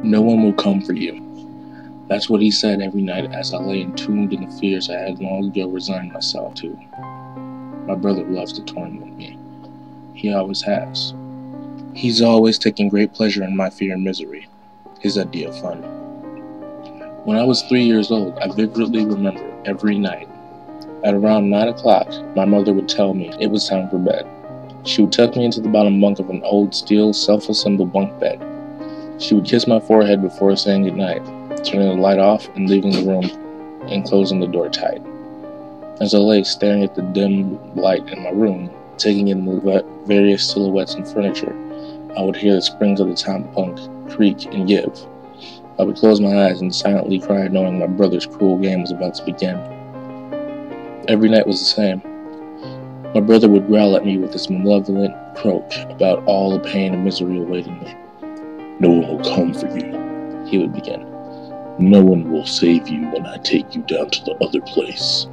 No one will come for you. That's what he said every night as I lay entombed in the fears I had long ago resigned myself to. My brother loves to torment me. He always has. He's always taken great pleasure in my fear and misery, his idea of fun. When I was 3 years old, I vividly remember every night. At around 9 o'clock, my mother would tell me it was time for bed. She would tuck me into the bottom bunk of an old steel self-assembled bunk bed. She would kiss my forehead before saying goodnight, turning the light off and leaving the room and closing the door tight. As I lay staring at the dim light in my room, taking in the various silhouettes and furniture, I would hear the springs of the top bunk creak and give. I would close my eyes and silently cry, knowing my brother's cruel game was about to begin. Every night was the same. My brother would growl at me with his malevolent croak about all the pain and misery awaiting me. "No one will come for you," he would begin. "No one will save you when I take you down to the other place."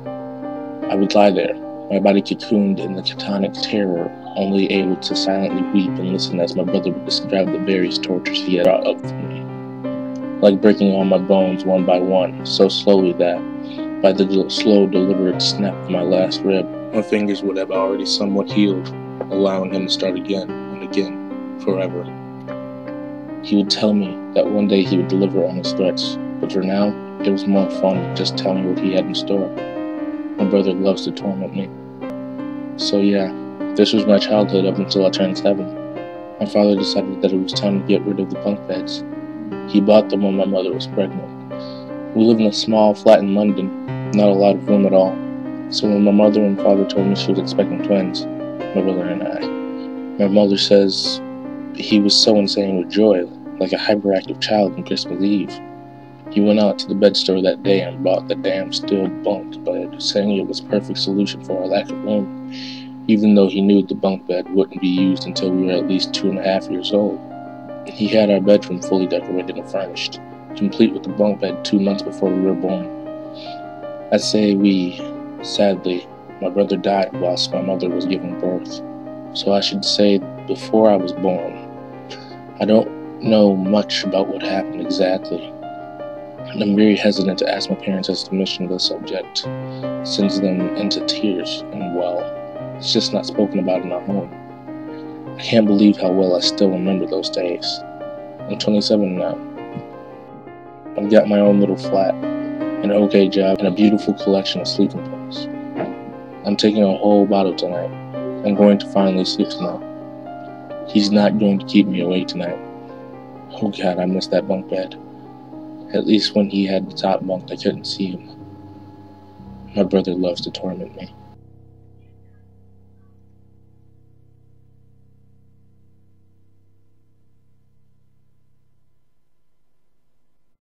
I would lie there, my body cocooned in the catonic terror, only able to silently weep and listen as my brother would describe the various tortures he had brought up for me. Like breaking all my bones one by one, so slowly that, by the slow, deliberate snap of my last rib, my fingers would have already somewhat healed, allowing him to start again and again, forever. He would tell me that one day he would deliver on his threats, but for now, it was more fun to just tell me what he had in store. My brother loves to torment me. So yeah, this was my childhood up until I turned 7. My father decided that it was time to get rid of the bunk beds. He bought them when my mother was pregnant. We live in a small flat in London, not a lot of room at all. So when my mother and father told me she was expecting twins, my brother and I, my mother says he was so insane with joy, like a hyperactive child on Christmas Eve. He went out to the bed store that day and bought the damn steel bunk bed, saying it was a perfect solution for our lack of room, even though he knew the bunk bed wouldn't be used until we were at least 2.5 years old. He had our bedroom fully decorated and furnished, complete with the bunk bed 2 months before we were born. I say we, sadly, my brother died whilst my mother was giving birth, so I should say before I was born. I don't know much about what happened exactly. I'm very hesitant to ask my parents' estimation of the subject, sends them into tears, and well, it's just not spoken about in our home. I can't believe how well I still remember those days. I'm 27 now. I've got my own little flat, an okay job, and a beautiful collection of sleeping pills. I'm taking a whole bottle tonight. I'm going to finally sleep tonight. He's not going to keep me awake tonight. Oh God, I miss that bunk bed. At least when he had the top bunk, I couldn't see him. My brother loves to torment me.